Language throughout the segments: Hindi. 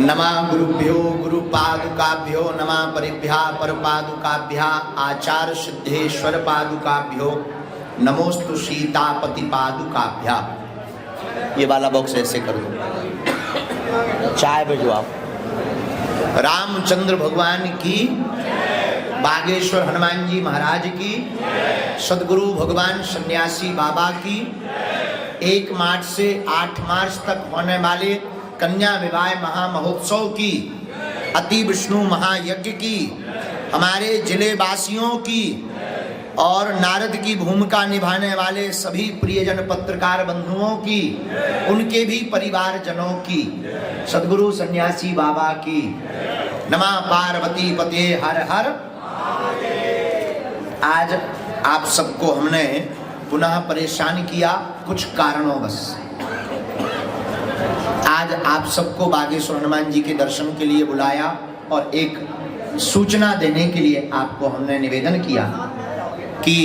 नमः गुरुभ्यो गुरुपादुकाभ्यो नमः परिभ्या परपादुकाभ्या आचार्य सिद्धेश्वर पादुकाभ्यो नमोस्तु सीतापति पादुकाभ्या। ये वाला बॉक्स ऐसे कर दो, चाय भेजो आप। रामचंद्र भगवान की, बागेश्वर हनुमान जी महाराज की, सदगुरु भगवान सन्यासी बाबा की, 1 मार्च से 8 मार्च तक होने वाले कन्या विवाह महामहोत्सव की, अति विष्णु महायज्ञ की, हमारे जिले वासियों की और नारद की भूमिका निभाने वाले सभी प्रियजन पत्रकार बंधुओं की, उनके भी परिवार जनों की, सदगुरु सन्यासी बाबा की। नमः पार्वती पते हर हर। आज आप सबको हमने पुनः परेशान किया कुछ कारणोंवश। आज आप सबको बागेश्वर हनुमान जी के दर्शन के लिए बुलाया और एक सूचना देने के लिए आपको हमने निवेदन किया कि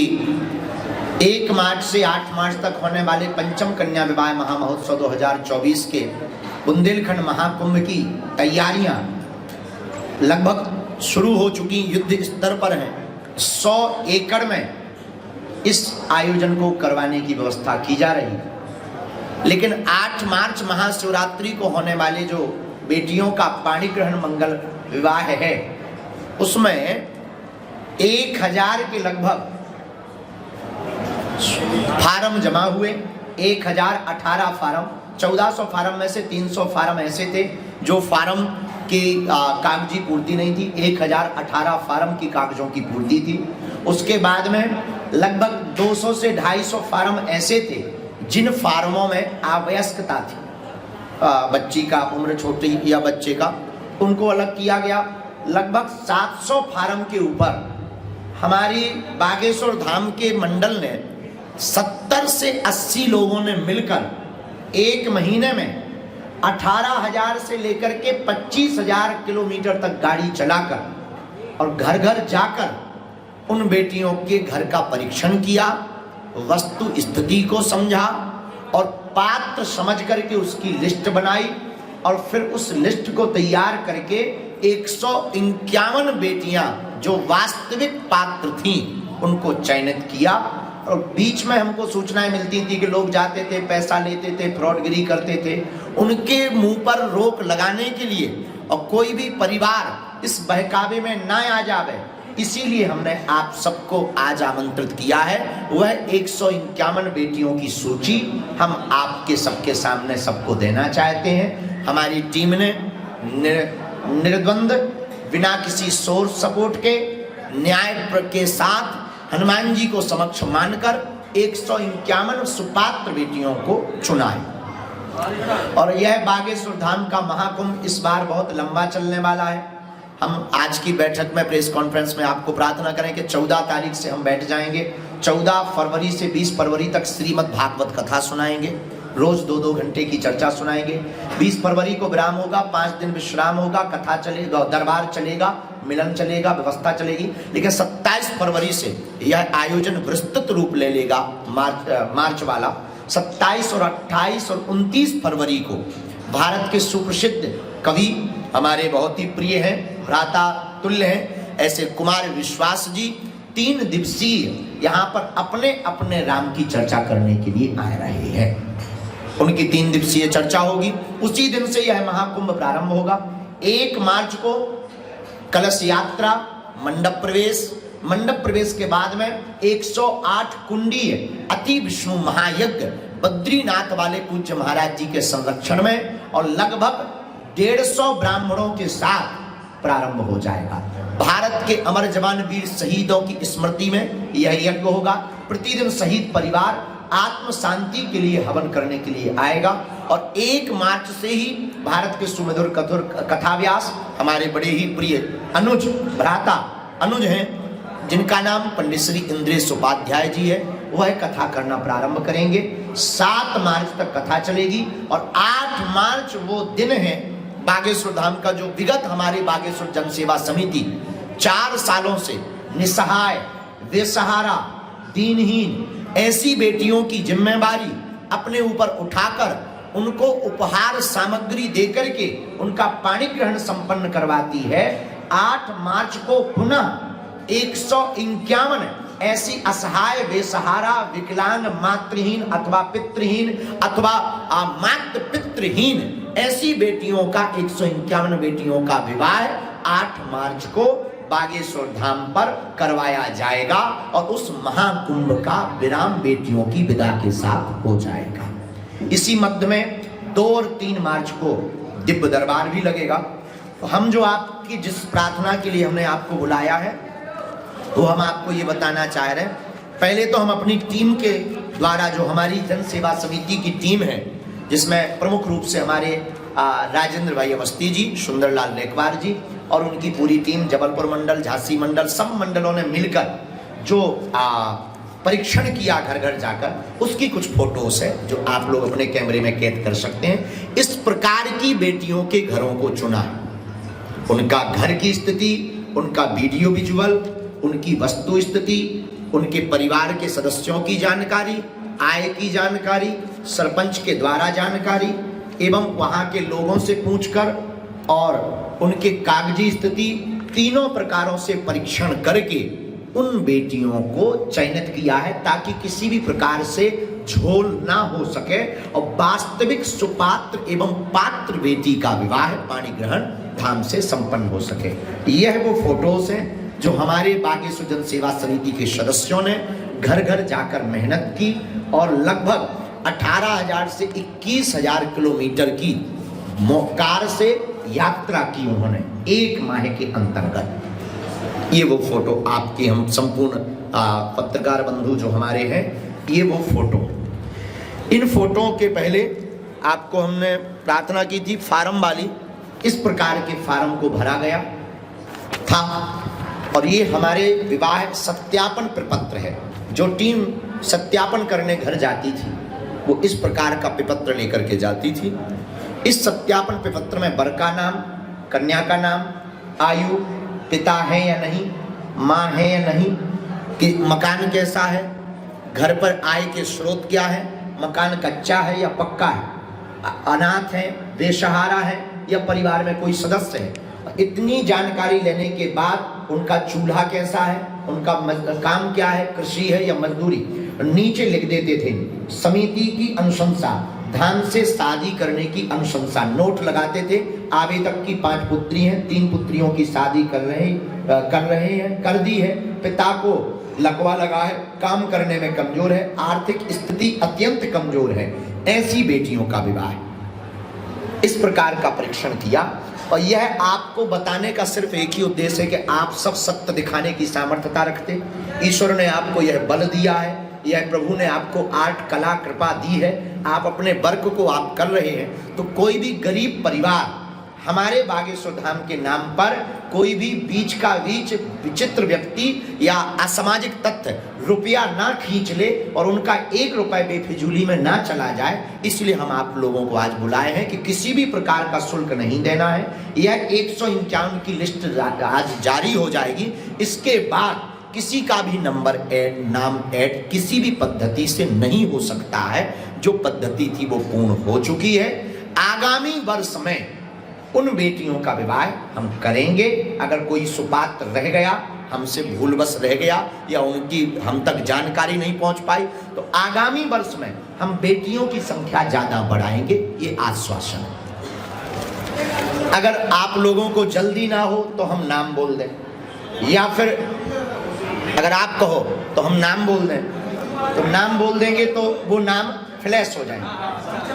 1 मार्च से 8 मार्च तक होने वाले पंचम कन्या विवाह महामहोत्सव 2024 के बुंदेलखंड महाकुंभ की तैयारियां लगभग शुरू हो चुकी, युद्ध स्तर पर हैं। 100 एकड़ में इस आयोजन को करवाने की व्यवस्था की जा रही है, लेकिन 8 मार्च महाशिवरात्रि को होने वाले जो बेटियों का पाणी ग्रहण मंगल विवाह है, उसमें 1000 के लगभग फार्म जमा हुए। 1018 फार्म, 1400 फार्म में से 300 फार्म ऐसे थे जो फार्म की कागजी पूर्ति नहीं थी। 1018 फार्म की कागजों की पूर्ति थी। उसके बाद में लगभग 200 से 250 फार्म ऐसे थे जिन फार्मों में अवयस्कता थी, बच्ची का उम्र छोटी या बच्चे का, उनको अलग किया गया। लगभग 700 फार्म के ऊपर हमारी बागेश्वर धाम के मंडल ने 70 से 80 लोगों ने मिलकर 1 महीने में 18,000 से लेकर के 25,000 किलोमीटर तक गाड़ी चलाकर और घर घर जाकर उन बेटियों के घर का परीक्षण किया, वस्तु स्थिति को समझा और पात्र समझ करके उसकी लिस्ट बनाई और फिर उस लिस्ट को तैयार करके 151 बेटियां जो वास्तविक पात्र थीं उनको चयनित किया। और बीच में हमको सूचनाएं मिलती थी कि लोग जाते थे, पैसा लेते थे, फ्रॉडगिरी करते थे। उनके मुंह पर रोक लगाने के लिए और कोई भी परिवार इस बहकावे में ना आ जावे, इसीलिए हमने आप सबको आज आमंत्रित किया है। वह 151 बेटियों की सूची हम आपके सबके सामने सबको देना चाहते हैं। हमारी टीम ने निर्द्वंद, बिना किसी सोर्स सपोर्ट के, न्याय के साथ हनुमान जी को समक्ष मानकर 151 सुपात्र बेटियों को चुना है। और यह बागेश्वर धाम का महाकुंभ इस बार बहुत लंबा चलने वाला है। हम आज की बैठक में, प्रेस कॉन्फ्रेंस में आपको प्रार्थना करें कि 14 तारीख से हम बैठ जाएंगे। 14 फरवरी से 20 फरवरी तक श्रीमद् भागवत कथा सुनाएंगे, रोज 2-2 घंटे की चर्चा सुनाएंगे। 20 फरवरी को विराम होगा, 5 दिन विश्राम होगा, कथा चलेगा, दरबार चलेगा, मिलन चलेगा, व्यवस्था चलेगी। लेकिन 27 फरवरी से यह आयोजन विस्तृत रूप ले लेगा, मार्च वाला। 27 और 28 और 29 फरवरी को भारत के सुप्रसिद्ध कवि, हमारे बहुत ही प्रिय हैं, भ्राता तुल्य हैं, ऐसे कुमार विश्वास जी 3 दिवसीय यहाँ पर अपने अपने राम की चर्चा करने के लिए आ रहे हैं। उनकी 3 दिवसीय चर्चा होगी। उसी दिन से यह महाकुंभ प्रारंभ होगा। 1 मार्च को कलश यात्रा, मंडप प्रवेश के बाद में 108 कुंडीय अति विष्णु महायज्ञ बद्रीनाथ वाले पूज्य महाराज जी के संरक्षण में और लगभग 150 ब्राह्मणों के साथ प्रारंभ हो जाएगा। भारत के अमर जवान वीर शहीदों की स्मृति में यह यज्ञ होगा। प्रतिदिन शहीद परिवार आत्म शांति के लिए हवन करने के लिए आएगा। और 1 मार्च से ही भारत के सुमधुर कथाव्यास हमारे बड़े ही प्रिय अनुज, भ्राता अनुज हैं, जिनका नाम पंडित श्री इंद्रेश उपाध्याय जी है, वह कथा करना प्रारंभ करेंगे। 7 मार्च तक कथा चलेगी और 8 मार्च वो दिन है बागेश्वर धाम का जो विगत हमारी बागेश्वर जनसेवा समिति 4 सालों से निसहाय, बेसहारा, दीनहीन ऐसी बेटियों की जिम्मेवारी अपने ऊपर उठाकर उनको उपहार सामग्री देकर के उनका पाणी ग्रहण संपन्न करवाती है। 8 मार्च को पुनः 151 ऐसी असहाय, बेसहारा, विकलांग, मातृहीन अथवा पितृहीन अथवा मातृ पितृहीन ऐसी बेटियों का 151 बेटियों का विवाह 8 मार्च को बागेश्वर धाम पर करवाया जाएगा और उस महाकुंभ का विराम बेटियों की विदा के साथ हो जाएगा। इसी मध्य में 2 और 3 मार्च को दिव्य दरबार भी लगेगा। तो हम जो आपकी जिस प्रार्थना के लिए हमने आपको बुलाया है तो हम आपको ये बताना चाह रहे हैं, पहले तो हम अपनी टीम के द्वारा, जो हमारी जन सेवा समिति की टीम है जिसमें प्रमुख रूप से हमारे राजेंद्र भाई अवस्थी जी, सुंदरलाल लेखवार जी और उनकी पूरी टीम, जबलपुर मंडल, झांसी मंडल, सब मंडलों ने मिलकर जो परीक्षण किया घर घर जाकर, उसकी कुछ फोटोस है जो आप लोग अपने कैमरे में कैद कर सकते हैं। इस प्रकार की बेटियों के घरों को चुना है, उनका घर की स्थिति, उनका वीडियो विजुअल, उनकी वस्तु स्थिति, उनके परिवार के सदस्यों की जानकारी, आय की जानकारी, सरपंच के द्वारा जानकारी एवं वहां के लोगों से पूछकर और उनके कागजी स्थिति, तीनों प्रकारों से परीक्षण करके उन बेटियों को चयनित किया है ताकि किसी भी प्रकार से झोल ना हो सके और वास्तविक सुपात्र एवं पात्र बेटी का विवाह पाणी ग्रहण धाम से संपन्न हो सके। यह वो फोटोज हैं जो हमारे बागेश्वर जन सेवा समिति के सदस्यों ने घर घर जाकर मेहनत की और लगभग 18,000 से 21,000 किलोमीटर की कार से यात्रा की उन्होंने 1 माह के अंतर्गत। ये वो फोटो आपके, हम संपूर्ण पत्रकार बंधु जो हमारे हैं, ये वो फोटो। इन फोटो के पहले आपको हमने प्रार्थना की थी फार्म वाली, इस प्रकार के फार्म को भरा गया था और ये हमारे विवाह सत्यापन प्रपत्र है। जो टीम सत्यापन करने घर जाती थी वो इस प्रकार का प्रपत्र लेकर के जाती थी। इस सत्यापन प्रपत्र में वर का नाम, कन्या का नाम, आयु, पिता है या नहीं, माँ है या नहीं, कि मकान कैसा है, घर पर आय के स्रोत क्या है, मकान कच्चा है या पक्का है, अनाथ है, बेसहारा है या परिवार में कोई सदस्य है। इतनी जानकारी लेने के बाद उनका चूल्हा कैसा है, उनका काम क्या है, कृषि है या मजदूरी, नीचे लिख देते थे समिति की अनुशंसा, धाम से शादी करने की अनुशंसा, नोट लगाते थे। आवेदक की 5 पुत्री हैं, 3 पुत्रियों की शादी कर रहे हैं, कर दी है। पिता को लकवा लगा है, काम करने में कमजोर है, आर्थिक स्थिति अत्यंत कमजोर है, ऐसी बेटियों का विवाह। इस प्रकार का परीक्षण किया और यह आपको बताने का सिर्फ एक ही उद्देश्य है कि आप सब सत्य दिखाने की सामर्थ्यता रखते। ईश्वर ने आपको यह बल दिया है, यह प्रभु ने आपको आर्ट कला कृपा दी है, आप अपने वर्क को आप कर रहे हैं। तो कोई भी गरीब परिवार हमारे बागेश्वर धाम के नाम पर, कोई भी बीच का बीच विचित्र व्यक्ति या असामाजिक तत्व रुपया ना खींच ले और उनका 1 रुपए बेफिजूली में ना चला जाए, इसलिए हम आप लोगों को आज बुलाए हैं कि किसी भी प्रकार का शुल्क नहीं देना है। यह 151 की लिस्ट आज जारी हो जाएगी। इसके बाद किसी का भी नाम ऐड किसी भी पद्धति से नहीं हो सकता है। जो पद्धति थी वो पूर्ण हो चुकी है। आगामी वर्ष में उन बेटियों का विवाह हम करेंगे। अगर कोई सुपात्र रह गया, हमसे भूलवश रह गया या उनकी हम तक जानकारी नहीं पहुंच पाई, तो आगामी वर्ष में हम बेटियों की संख्या ज्यादा बढ़ाएंगे, ये आश्वासन है। अगर आप लोगों को जल्दी ना हो तो हम नाम बोल दें, या फिर अगर आप कहो तो हम नाम बोल दें, तो नाम बोल देंगे तो वो नाम फ्लैश हो जाएंगे।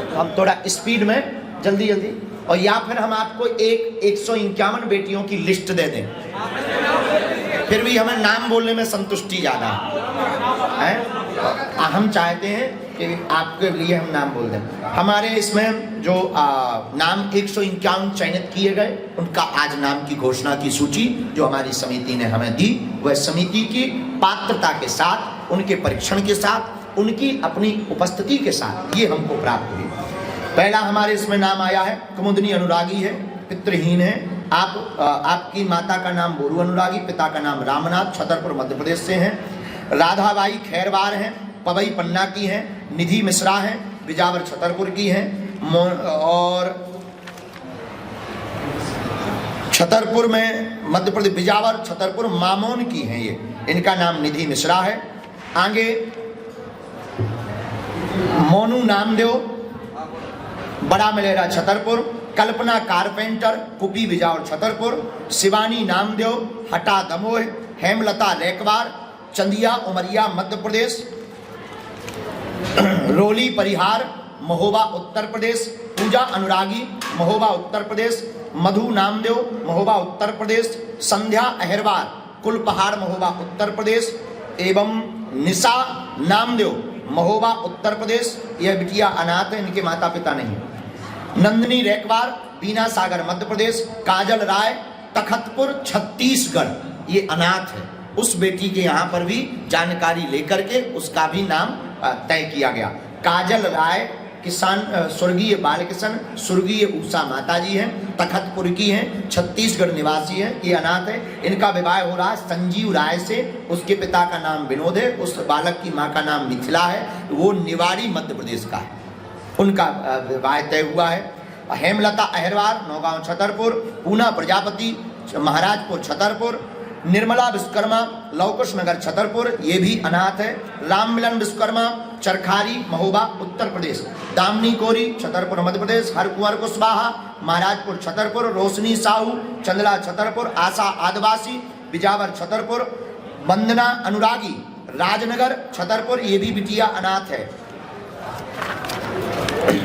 तो हम थोड़ा स्पीड में जल्दी जल्दी, और या फिर हम आपको 151 बेटियों की लिस्ट दे दें, फिर भी हमें नाम बोलने में संतुष्टि ज्यादा है। हम चाहते हैं कि आपके लिए हम नाम बोल दें। हमारे इसमें जो नाम 151 चयनित किए गए, उनका आज नाम की घोषणा की सूची जो हमारी समिति ने हमें दी, वह समिति की पात्रता के साथ, उनके परीक्षण के साथ, उनकी अपनी उपस्थिति के साथ ये हमको प्राप्त हुई। पहला हमारे इसमें नाम आया है कुमुदनी अनुरागी है, पितृहीन है। आपकी माता का नाम बोरू अनुरागी, पिता का नाम रामनाथ, छतरपुर मध्य प्रदेश से हैं। राधाबाई खैरवार हैं, पवई पन्ना की हैं। निधि मिश्रा हैं, बिजावर छतरपुर की हैं। और छतरपुर में मध्य प्रदेश, बिजावर छतरपुर मामोन की हैं ये, इनका नाम निधि मिश्रा है। आगे मोनू नामदेव बड़ा मलेरा छतरपुर, कल्पना कारपेंटर कुपी बिजावर छतरपुर, शिवानी नामदेव हटा दमोह, हेमलता रेकवार चंदिया उमरिया मध्य प्रदेश, रोली परिहार महोबा उत्तर प्रदेश, पूजा अनुरागी महोबा उत्तर प्रदेश, मधु नामदेव महोबा उत्तर प्रदेश, संध्या अहरवार कुलपहाड़ महोबा उत्तर प्रदेश एवं निशा नामदेव महोबा उत्तर प्रदेश। यह बिटिया अनाथ है, इनके माता पिता नहीं। नंदिनी रेकवार बीना सागर मध्य प्रदेश, काजल राय तखतपुर छत्तीसगढ़, ये अनाथ है। उस बेटी के यहाँ पर भी जानकारी लेकर के उसका भी नाम तय किया गया। काजल राय किसान स्वर्गीय बालकिशन स्वर्गीय उषा माता जी हैं, तखतपुर की हैं, छत्तीसगढ़ निवासी हैं, ये अनाथ है। इनका विवाह हो रहा है संजीव राय से, उसके पिता का नाम विनोद है, उस बालक की माँ का नाम मिथिला है, वो निवाड़ी मध्य प्रदेश का है, उनका विवाह तय हुआ है। हेमलता अहरवार नौगांव छतरपुर, पूना प्रजापति महाराजपुर छतरपुर, निर्मला विश्वकर्मा लवकुश नगर छतरपुर, ये भी अनाथ है। राममिलन विश्वकर्मा चरखारी महोबा उत्तर प्रदेश, दामनी कोरी छतरपुर मध्य प्रदेश, हरकुंवर कुशवाहा महाराजपुर छतरपुर, रोशनी साहू चंदला छतरपुर, आशा आदिवासी बिजावर छतरपुर, वंदना अनुरागी राजनगर छतरपुर, ये भी बिटिया अनाथ है।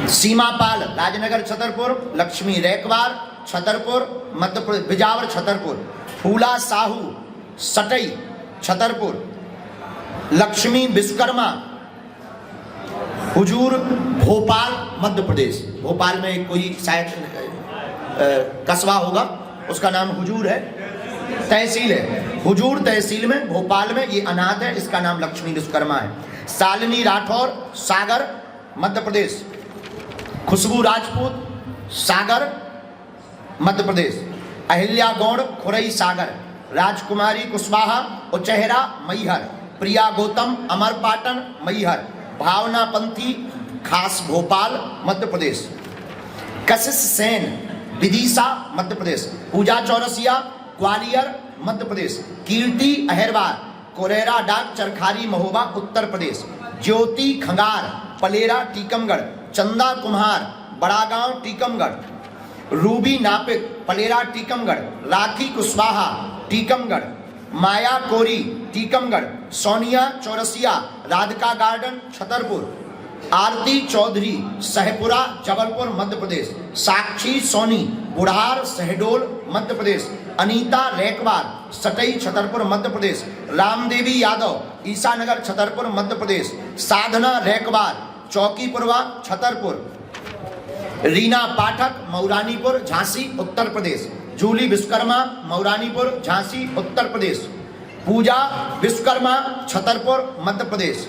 सीमा पाल राजनगर छतरपुर, लक्ष्मी रेकवार छतरपुर मध्य प्रदेश बिजावर छतरपुर, फूला साहू सटई छतरपुर, लक्ष्मी विश्वकर्मा हुजूर भोपाल मध्य प्रदेश, भोपाल में कोई शायद कस्बा होगा उसका नाम हुजूर है, तहसील है हुजूर तहसील में भोपाल में, ये अनाथ है, इसका नाम लक्ष्मी विश्वकर्मा है। शालिनी राठौर सागर मध्य प्रदेश, खुशबू राजपूत सागर मध्य प्रदेश, अहिल्या गौड़ खुरई सागर, राजकुमारी कुशवाहा उचेहरा मैहर, प्रिया गौतम अमरपाटन मैहर, भावना पंथी खास भोपाल मध्य प्रदेश, कशिश सेन विदिशा मध्य प्रदेश, पूजा चौरसिया ग्वालियर मध्य प्रदेश, कीर्ति अहरवार कोरेरा डाक चरखारी महोबा उत्तर प्रदेश, ज्योति खंगार पलेरा टीकमगढ़, चंदा कुम्हार बड़ागांव टीकमगढ़, रूबी नापिक पलेरा टीकमगढ़, राखी कुशवाहा टीकमगढ़, माया कोरी टीकमगढ़, सोनिया चौरसिया राधिका गार्डन छतरपुर, आरती चौधरी सहपुरा जबलपुर मध्य प्रदेश, साक्षी सोनी बुढ़ार सहडोल मध्य प्रदेश, अनीता रेकवार सटई छतरपुर मध्य प्रदेश, रामदेवी यादव ईसानगर छतरपुर मध्य प्रदेश, साधना रेकवार चौकीपुरवा छतरपुर, रीना पाठक मौरानीपुर झांसी उत्तर प्रदेश, जूली विश्वकर्मा मौरानीपुर झांसी उत्तर प्रदेश, पूजा विश्वकर्मा छतरपुर मध्य प्रदेश,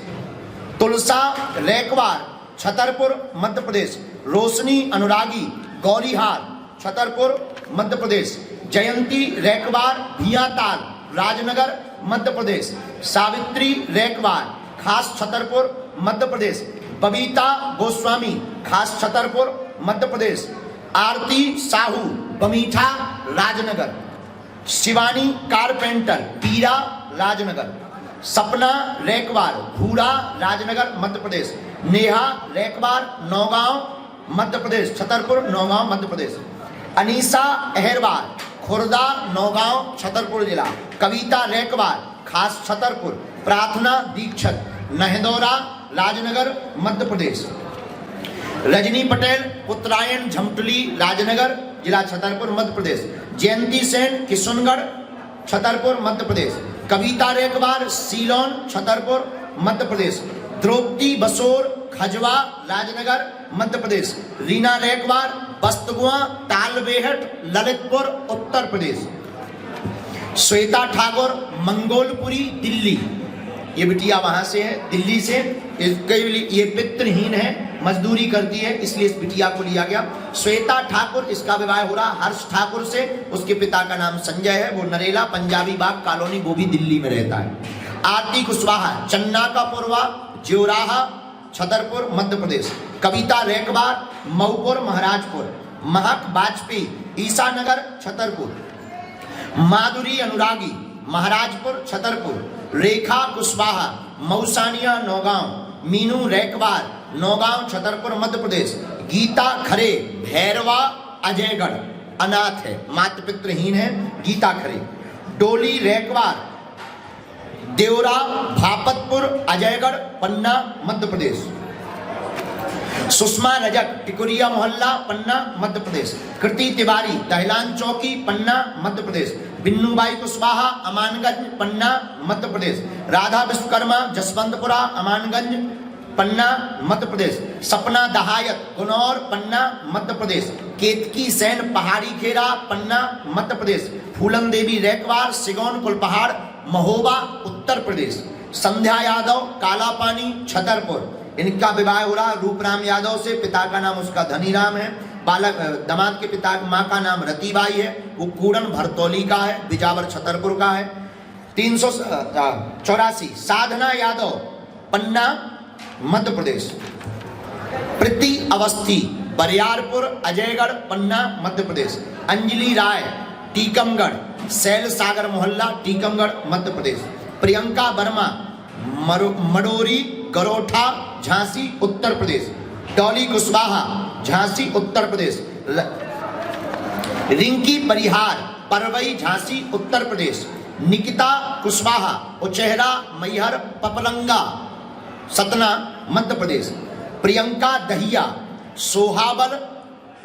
तुलसा रेकवार छतरपुर मध्य प्रदेश, रोशनी अनुरागी गौरीहार छतरपुर मध्य प्रदेश, जयंती रेकवार भियाताल राजनगर मध्य प्रदेश, सावित्री रेकवार खास छतरपुर मध्य प्रदेश, बबीता गोस्वामी खास छतरपुर मध्य प्रदेश, आरती साहू बमीठा राजनगर, शिवानी कारपेंटर पीरा राजनगर, सपना रेकवार भूरा राजनगर मध्य प्रदेश, नेहा रेकवार नौगांव मध्य प्रदेश छतरपुर नौगांव मध्य प्रदेश, अनीसा अहरवार खुर्दा नौगांव छतरपुर जिला, कविता रेकवार खास छतरपुर, प्रार्थना दीक्षित नहदौरा राजनगर मध्य प्रदेश, रजनी पटेल उत्तरायण झमटली राजनगर जिला छतरपुर मध्य प्रदेश, जयंती सेन किशनगढ़ छतरपुर मध्य प्रदेश, कविता रेकवार सीलोन छतरपुर मध्य प्रदेश, द्रौपदी बसोर खजवा राजनगर मध्य प्रदेश, रीना रेकवार बस्तगुआ तालबेहट ललितपुर उत्तर प्रदेश, श्वेता ठाकुर मंगोलपुरी दिल्ली, ये बिटिया वहां से है दिल्ली से, ये पितृहीन है मजदूरी करती है इसलिए इस बिटिया को लिया गया। श्वेता ठाकुर इसका विवाह हो रहा हर्ष ठाकुर से, उसके पिता का नाम संजय है, वो नरेला पंजाबी बाग कॉलोनी वो भी दिल्ली में रहता है। आरती कुशवाहा चन्ना का पुरवा ज्योराहा छतरपुर मध्य प्रदेश, कविता रेकवार मऊपुर महाराजपुर, महक वाजपेयी ईसानगर छतरपुर, माधुरी अनुरागी महाराजपुर छतरपुर, रेखा कुशवाहा मऊसानिया नौगांव, मीनू रैकवार नौगांव छतरपुर मध्य प्रदेश, गीता खरे भैरवा अजयगढ़, अनाथ है, माता पितृहीन है, गीता खरे, डोली रैकवार देवरा भापतपुर अजयगढ़ पन्ना मध्य प्रदेश, सुषमा रजक टिकुरिया मोहल्ला पन्ना मध्य प्रदेश, कृति तिवारी दहलान चौकी पन्ना मध्य प्रदेश, बिन्नूबाई कुशवाहा अमानगंज पन्ना मध्य प्रदेश, राधा विश्वकर्मा जसवंतपुरा अमानगंज पन्ना मध्य प्रदेश, सपना दहायत गुनौर पन्ना मध्य प्रदेश, केतकी सेन पहाड़ी खेरा पन्ना मध्य प्रदेश, फूलन देवी रैकवार सिगौन कुलपहाड़ महोबा उत्तर प्रदेश, संध्या यादव कालापानी छतरपुर, इनका विवाह हो रहा रूपराम यादव से, पिता का नाम उसका धनीराम है, बालक दामाद के पिता माँ का नाम रतीबाई है, वो कूड़न भरतौली का है, बिजावर छतरपुर का है। 384 साधना यादव पन्ना मध्य प्रदेश, प्रीति अवस्थी बरियारपुर अजयगढ़ पन्ना मध्य प्रदेश, अंजलि राय टीकमगढ़ सैल सागर मोहल्ला टीकमगढ़ मध्य प्रदेश, प्रियंका वर्मा मडोरी गरोठा झांसी उत्तर प्रदेश, डॉली कुशवाहा झांसी उत्तर प्रदेश, रिंकी परिहार परवई झांसी उत्तर प्रदेश, निकिता कुशवाहा उचेहरा मैहर पपलंगा सतना मध्य प्रदेश, प्रियंका दहिया सोहाबल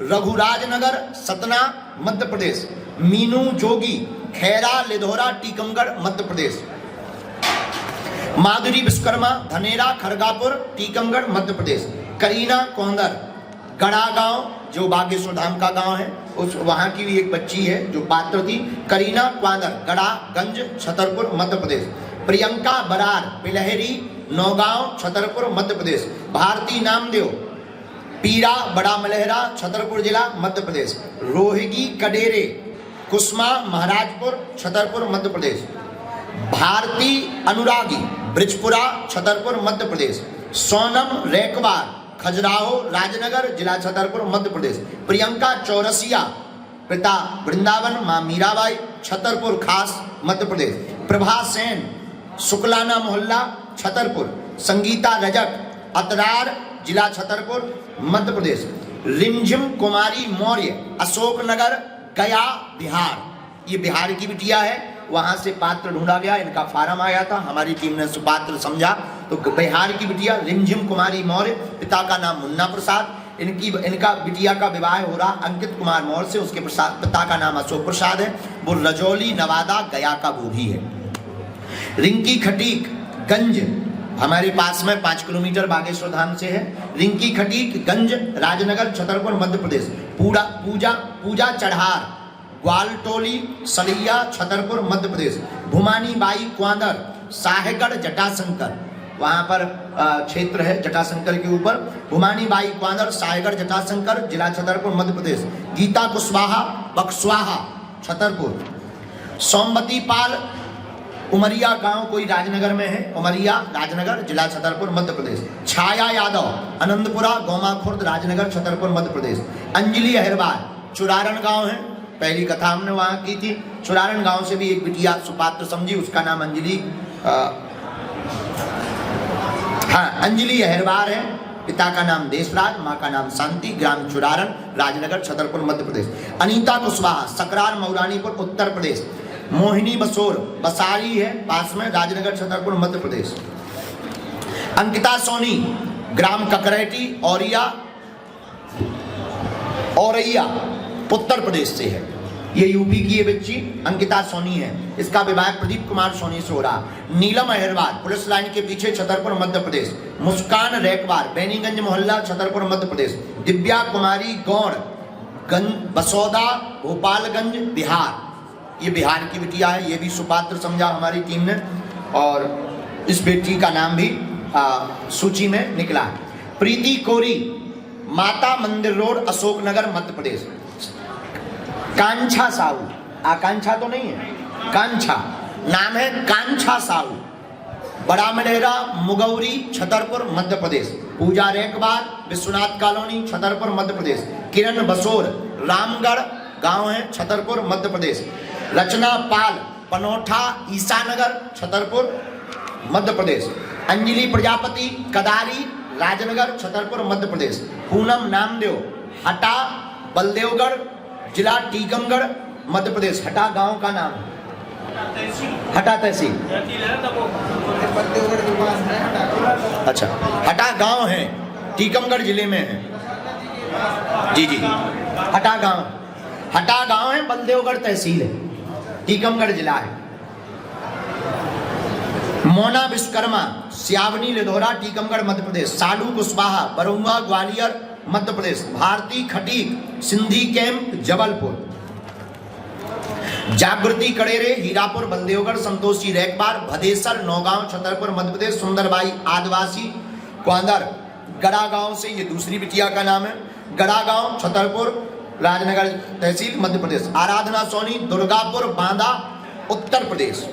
रघुराजनगर सतना मध्य प्रदेश, मीनू जोगी खैरा लिधौरा टीकमगढ़ मध्य प्रदेश, माधुरी विश्वकर्मा धनेरा खरगापुर टीकमगढ़ मध्य प्रदेश, करीना कौंदर गड़ा गांव जो बागेश्वर धाम का गांव है उस वहां की भी एक बच्ची है जो पात्र थी, करीना कौंदर गड़ा गंज छतरपुर मध्य प्रदेश, प्रियंका बरार पिलहरी नौगांव छतरपुर मध्य प्रदेश, भारती नामदेव पीरा बड़ा मलहरा छतरपुर जिला मध्य प्रदेश, रोहिगी कडेरे कुसमा महाराजपुर छतरपुर मध्य प्रदेश, भारती अनुरागी ब्रिजपुरा छतरपुर मध्य प्रदेश, सोनम रैकवार खजुराहो राजनगर जिला छतरपुर मध्य प्रदेश, प्रियंका चौरसिया पिता वृंदावन मां मीराबाई छतरपुर खास मध्य प्रदेश, प्रभा सेन शुक्लाना मोहल्ला छतरपुर, संगीता रजक अतरार जिला छतरपुर मध्य प्रदेश, रिमझिम कुमारी मौर्य अशोकनगर गया बिहार, ये बिहार की बिटिया है, वहां से पात्र ढूंढा गया, इनका फार्म आया था, हमारी टीम ने सुपात्र समझा तो बिहार की बिटिया रिमझिम कुमारी मौर्य, पिता का नाम मुन्ना प्रसाद, इनका बिटिया का विवाह हो रहा अंकित कुमार मौर्य से, उसके पिता का नाम अशोक प्रसाद है, वो रजौली नवादा गया का वो भी है। रिंकी खटीक गंज हमारे पास में 5 किलोमीटर बागेश्वर धाम से है, रिंकी खटीक गंज राजनगर छतरपुर मध्य प्रदेश, पूजा चढ़ार ग्वालटोली सलिया छतरपुर मध्य प्रदेश, भुमानी बाई क्वांदर साहेगढ़ जटाशंकर, वहां पर क्षेत्र है जटाशंकर के ऊपर, भुमानी बाई क्वांदर साहेगढ़ जटाशंकर जिला छतरपुर मध्य प्रदेश, गीता कुशवाहा बक्सवाहा छतरपुर, सोमवती पाल उमरिया गांव कोई राजनगर में है, उमरिया राजनगर जिला छतरपुर मध्य प्रदेश, छाया यादव आनंदपुरा गोमा खुर्द राजनगर छतरपुर मध्य प्रदेश, अंजलि अहिरवार चुरारण गांव है, पहली कथा हमने वहां की थी, चुरारण गांव से भी एक बिटिया सुपात्र समझी, उसका नाम अंजलि अंजलि अहिरवार है, पिता का नाम देशराज माँ का नाम शांति, ग्राम चुरारण राजनगर छतरपुर मध्य प्रदेश, अनीता कुशवाहा सकरार मऊरानीपुर उत्तर प्रदेश, मोहिनी बसोर बसारी है पास में राजनगर छतरपुर मध्य प्रदेश, अंकिता सोनी ग्राम ककरेटी औरैया उत्तर प्रदेश से है, ये यूपी की ये बच्ची अंकिता सोनी है, इसका विवाह प्रदीप कुमार सोनी से हो रहा, नीलम अहिरवार पुलिस लाइन के पीछे छतरपुर मध्य प्रदेश, मुस्कान रैकवार बेनीगंज मोहल्ला छतरपुर मध्य प्रदेश, दिव्या कुमारी गौड़ बसौदा गोपालगंज बिहार, ये बिहार की बिटिया है, ये भी सुपात्र समझा हमारी टीम ने, और इस बेटी का नाम भी सूची में निकला। प्रीति कोरी माता मंदिर रोड अशोकनगर मध्य प्रदेश, कांछा साहू, आकांक्षा तो नहीं है, कांछा नाम है, कांछा साहू बड़ा मलेरा मुगौरी छतरपुर मध्य प्रदेश, पूजा रेकवार विश्वनाथ कॉलोनी छतरपुर मध्य प्रदेश। किरण बसोर रामगढ़ गांव है छतरपुर मध्य प्रदेश। रचना पाल पनोठा ईसानगर छतरपुर मध्य प्रदेश। अंजलि प्रजापति कदारी राजनगर छतरपुर मध्य प्रदेश। पूनम नामदेव हटा बलदेवगढ़ जिला टीकमगढ़ मध्य प्रदेश। हटा गांव का नाम, हटा तहसील, अच्छा हटा गांव है टीकमगढ़ जिले में है। जी जी हटा गांव है, बलदेवगढ़ तहसील है, टीकमगढ़ जिला है। मोना विश्वकर्मा सियावनी लिधौरा टीकमगढ़ मध्य प्रदेश। साडू कुशवाहा बरुआ ग्वालियर मध्य प्रदेश। भारती खटीक सिंधी कैंप जबलपुर। जागृति कड़ेरे हीरापुर बलदेवगढ़। संतोषी रेकबार भदेसर नौगांव छतरपुर मध्य प्रदेश। सुंदरबाई आदिवासी क्वांदर गड़ा गांव से, ये दूसरी बिटिया का नाम है, गड़ा गांव छतरपुर राजनगर तहसील मध्य प्रदेश। आराधना सोनी दुर्गापुर बांदा उत्तर प्रदेश।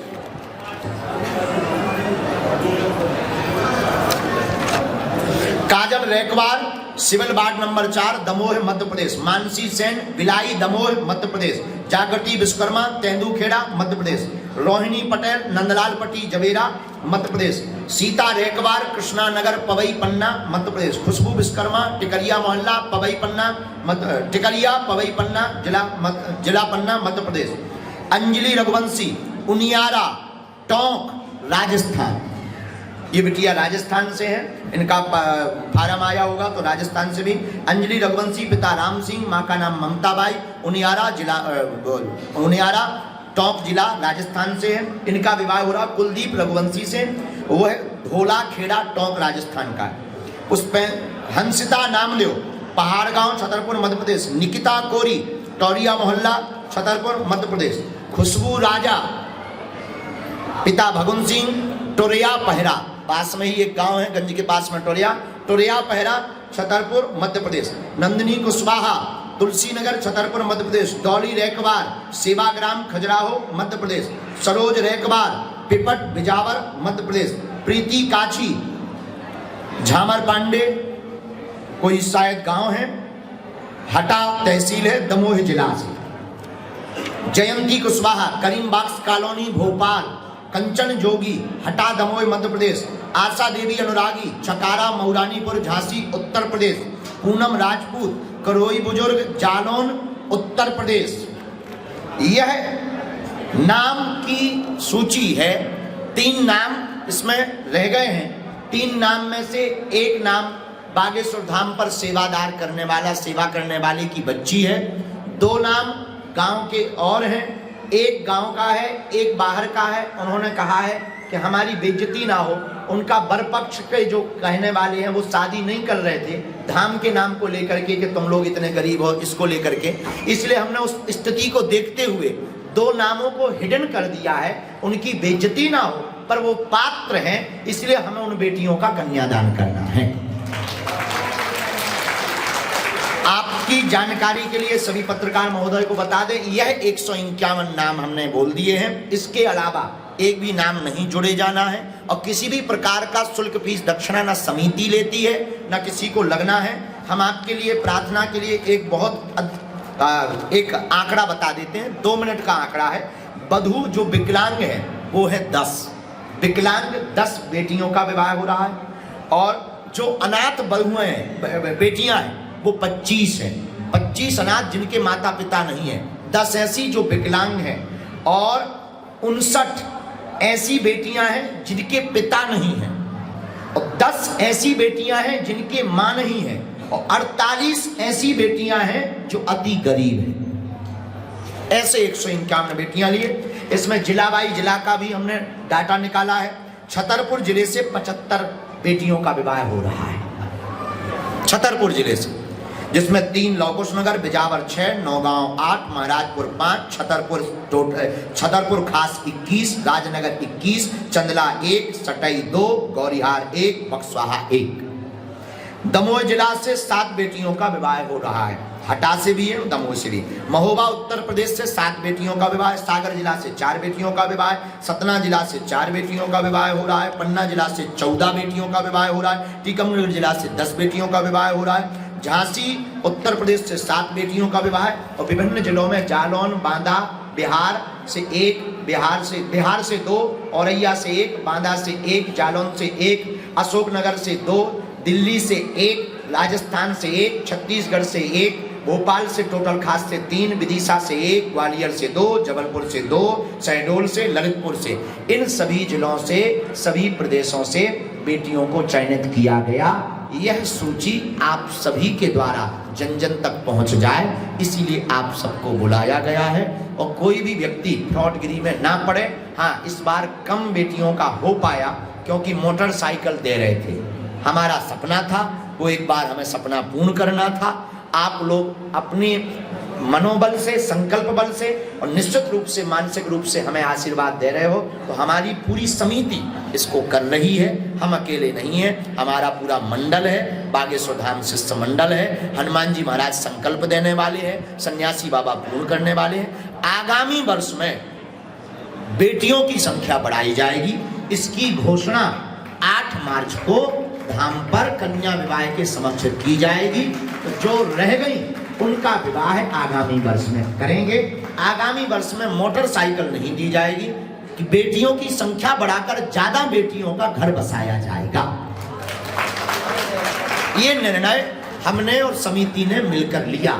काजल Rekwar civil ward number 4 Damoh Madhya Pradesh. Mansi Sen बिलाई दमोह मध्य प्रदेश। जागृति विश्वकर्मा तेंदुखेड़ा मध्य प्रदेश। रोहिणी पटेल नंदलालपट्टी जवेरा मध्य प्रदेश। सीता रेकवार कृष्णा नगर पवई पन्ना मध्य प्रदेश। खुशबू विश्वकर्मा टिकरिया मोहल्ला पवई पन्ना टिकरिया पवई पन्ना जिला पन्ना मध्य प्रदेश। अंजलि रघुवंशी उनियारा टोंक राजस्थान। ये बिटिया राजस्थान से है, इनका फार्म आया होगा तो राजस्थान से भी। अंजलि रघुवंशी पिता राम सिंह, माँ का नाम ममता बाई। उनियारा जिला उनियारा टोंक जिला राजस्थान से है। इनका विवाह हो रहा कुलदीप रघुवंशी से, वो है धोला खेड़ा टोंक राजस्थान का। उस पर हंसिता नामदेव पहाड़ गांव छतरपुर मध्य प्रदेश। निकिता कोरी टोरिया मोहल्ला छतरपुर मध्य प्रदेश। खुशबू राजा पिता भगुन सिंह टोरिया पहरा, पास में ही एक गांव है गंज के पास में टोरिया पहरा छतरपुर मध्य प्रदेश। नंदिनी कुशवाहा तुलसी नगर छतरपुर मध्य प्रदेश। डॉली रेकवार सेवाग्राम खजुराहो मध्य प्रदेश। सरोज रेकवार पिपट बिजावर मध्य प्रदेश। प्रीति काछी झामर पांडे कोई शायद गांव है, हटा तहसील है दमोह जिला से। जयंती कुशवाहा करीमबाग कॉलोनी भोपाल। कंचन जोगी हटा दमोह मध्य प्रदेश। आशा देवी अनुरागी चकारा मऊरानीपुर झांसी उत्तर प्रदेश। पूनम राजपूत करोई बुजुर्ग जालौन उत्तर प्रदेश। यह नाम की सूची है। 3 नाम इसमें रह गए हैं। 3 नाम में से एक नाम बागेश्वर धाम पर सेवादार करने वाला, सेवा करने वाले की बच्ची है। 2 नाम गांव के और हैं, एक गांव का है एक बाहर का है। उन्होंने कहा है कि हमारी बेइज्जती ना हो। उनका बर पक्ष के जो कहने वाले हैं वो शादी नहीं कर रहे थे धाम के नाम को लेकर के कि तुम लोग इतने गरीब हो, इसको लेकर के। इसलिए हमने उस स्थिति को देखते हुए 2 नामों को हिडन कर दिया है, उनकी बेइज्जती ना हो, पर वो पात्र हैं, इसलिए हमें उन बेटियों का कन्यादान करना है। आपकी जानकारी के लिए सभी पत्रकार महोदय को बता दें, यह 151 नाम हमने बोल दिए हैं। इसके अलावा एक भी नाम नहीं जुड़े जाना है और किसी भी प्रकार का शुल्क फीस दक्षिणा न समिति लेती है न किसी को लगना है। हम आपके लिए प्रार्थना के लिए एक बहुत एक आंकड़ा बता देते हैं, 2 मिनट का आंकड़ा है। वधू जो विकलांग है वो है 10 विकलांग 10 बेटियों का विवाह हो रहा है और जो अनाथ बहुएं हैं बेटियां हैं वो 25 हैं। 25 अनाथ जिनके माता पिता नहीं है, 10 ऐसी जो विकलांग हैं और 59 ऐसी बेटियां हैं जिनके पिता नहीं हैं और 10 ऐसी बेटियां हैं जिनके मां नहीं है और 48 ऐसी बेटियां हैं जो अति गरीब हैं। ऐसे 151 बेटियां लिए। इसमें जिला वाई जिला का भी हमने डाटा निकाला है। छतरपुर जिले से 75 बेटियों का विवाह हो रहा है छतरपुर जिले से, जिसमें 3 लौकुश नगर, बिजावर 6, नौगांव 8, महाराजपुर 5, छतरपुर खास 21, राजनगर 21, चंदला 1, सटई 2, गौरीहार 1, बक्सवाहा 1। दमोह जिला से 7 बेटियों का विवाह हो रहा है। हटा से भी है और दमोह से भी। महोबा उत्तर प्रदेश से 7 बेटियों का विवाह, सागर जिला से 4 बेटियों का विवाह, सतना जिला से 4 बेटियों का विवाह हो रहा है, पन्ना जिला से 14 बेटियों का विवाह हो रहा है, टीकमगढ़ जिला से 10 बेटियों का विवाह हो रहा है, झांसी उत्तर प्रदेश से 7 बेटियों का विवाह है, और विभिन्न जिलों में जालौन, बांदा बिहार से 1, बिहार से 2, औरैया से 1, बांदा से 1, जालौन से 1, अशोकनगर से 2, दिल्ली से 1, राजस्थान से 1, छत्तीसगढ़ से 1, भोपाल से टोटल खास से 3, विदिशा से 1, ग्वालियर से 2, जबलपुर से 2, शहडोल से, ललितपुर से, इन सभी जिलों से, सभी प्रदेशों से बेटियों को चयनित किया गया। यह सूची आप सभी के द्वारा जन जन तक पहुंच जाए, इसीलिए आप सबको बुलाया गया है, और कोई भी व्यक्ति फ्रॉडगिरी में ना पड़े। हाँ, इस बार कम बेटियों का हो पाया क्योंकि मोटरसाइकिल दे रहे थे। हमारा सपना था, वो एक बार हमें सपना पूर्ण करना था। आप लोग अपने मनोबल से, संकल्प बल से और निश्चित रूप से मानसिक रूप से हमें आशीर्वाद दे रहे हो, तो हमारी पूरी समिति इसको कर रही है। हम अकेले नहीं हैं, हमारा पूरा मंडल है, बागेश्वर धाम शिष्य मंडल है, हनुमान जी महाराज संकल्प देने वाले हैं, सन्यासी बाबा पूर्ण करने वाले हैं। आगामी वर्ष में बेटियों की संख्या बढ़ाई जाएगी। इसकी घोषणा 8 मार्च को धाम पर कन्या विवाह के समक्ष की जाएगी। तो जो रह गई उनका विवाह आगामी वर्ष में करेंगे। आगामी वर्ष में मोटरसाइकिल नहीं दी जाएगी, कि बेटियों की संख्या बढ़ाकर ज्यादा बेटियों का घर बसाया जाएगा। ये निर्णय हमने और समिति ने मिलकर लिया।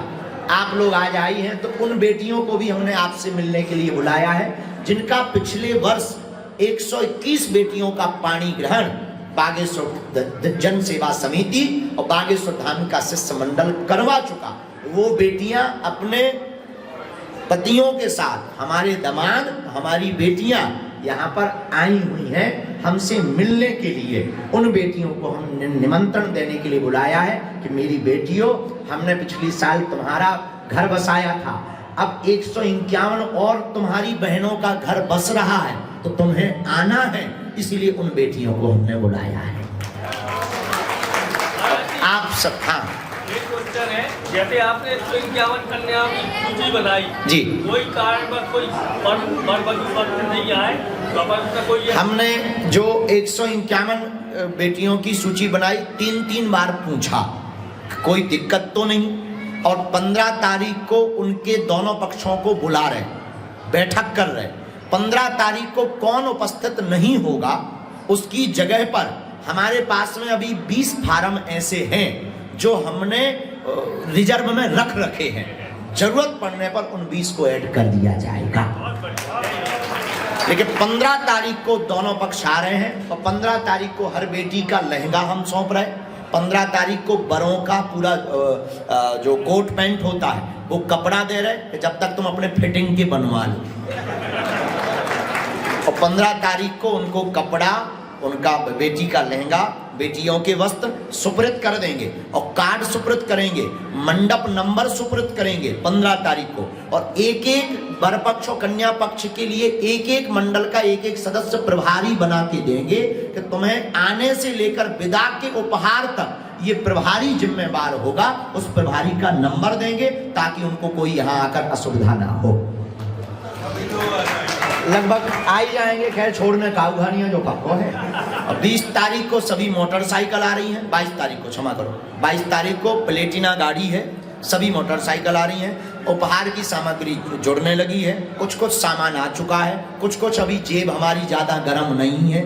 आप लोग आज आई हैं तो उन बेटियों को भी हमने आपसे मिलने के लिए बुलाया है, जिनका पिछले वर्ष 121 बेटियों का पाणी ग्रहण बागेश्वर जन सेवा समिति और बागेश्वर धाम का शिष्य मंडल करवा चुका। वो बेटियां अपने पतियों के साथ, हमारे दामाद, हमारी बेटियां यहाँ पर आई हुई हैं हमसे मिलने के लिए। उन बेटियों को हमने निमंत्रण देने के लिए बुलाया है कि मेरी बेटियों, हमने पिछली साल तुम्हारा घर बसाया था, अब 151 और तुम्हारी बहनों का घर बस रहा है, तो तुम्हें आना है, इसीलिए उन बेटियों को हमने बुलाया है। आप सब, हाँ, एक क्वेश्चन है, जैसे आपने 151 कन्या की सूची बनाई जी, कोई कारण पर कोई नहीं आए, कोई हमने जो 151 बेटियों की सूची बनाई 3 बार पूछा, कोई दिक्कत तो नहीं, और 15 तारीख को उनके दोनों पक्षों को बुला रहे, बैठक कर रहे। 15 तारीख को कौन उपस्थित नहीं होगा, उसकी जगह पर हमारे पास में अभी 20 फार्म ऐसे हैं जो हमने रिजर्व में रख रखे हैं। जरूरत पड़ने पर उन 20 को ऐड कर दिया जाएगा। लेकिन 15 तारीख को दोनों पक्ष आ रहे हैं, और 15 तारीख को हर बेटी का लहंगा हम सौंप रहे हैं। 15 तारीख को बड़ों का पूरा जो कोट पैंट होता है वो कपड़ा दे रहे हैं, जब तक तुम अपने फिटिंग के बनवा लो। और 15 तारीख को उनको कपड़ा, उनका बेटी का लहंगा, बेटियों के वस्त्र सुपुर्द कर देंगे, और कार्ड सुपुर्द करेंगे, मंडप नंबर सुपुर्द करेंगे 15 तारीख को। और एक एक वर पक्ष और कन्या पक्ष के लिए एक एक मंडल का एक एक सदस्य प्रभारी बना के देंगे, कि तुम्हें आने से लेकर विदा के उपहार तक ये प्रभारी जिम्मेवार होगा। उस प्रभारी का नंबर देंगे ताकि उनको कोई यहाँ आकर असुविधा ना हो। लगभग आ ही जाएंगे, खैर छोड़ने काउघानियां जो पक्को है। और 20 तारीख को सभी मोटरसाइकिल आ रही हैं, 22 तारीख को, क्षमा करो, 22 तारीख को प्लेटिना गाड़ी है, सभी मोटरसाइकिल आ रही हैं। उपहार की सामग्री जुड़ने लगी है, कुछ कुछ सामान आ चुका है, कुछ कुछ अभी जेब हमारी ज़्यादा गर्म नहीं है,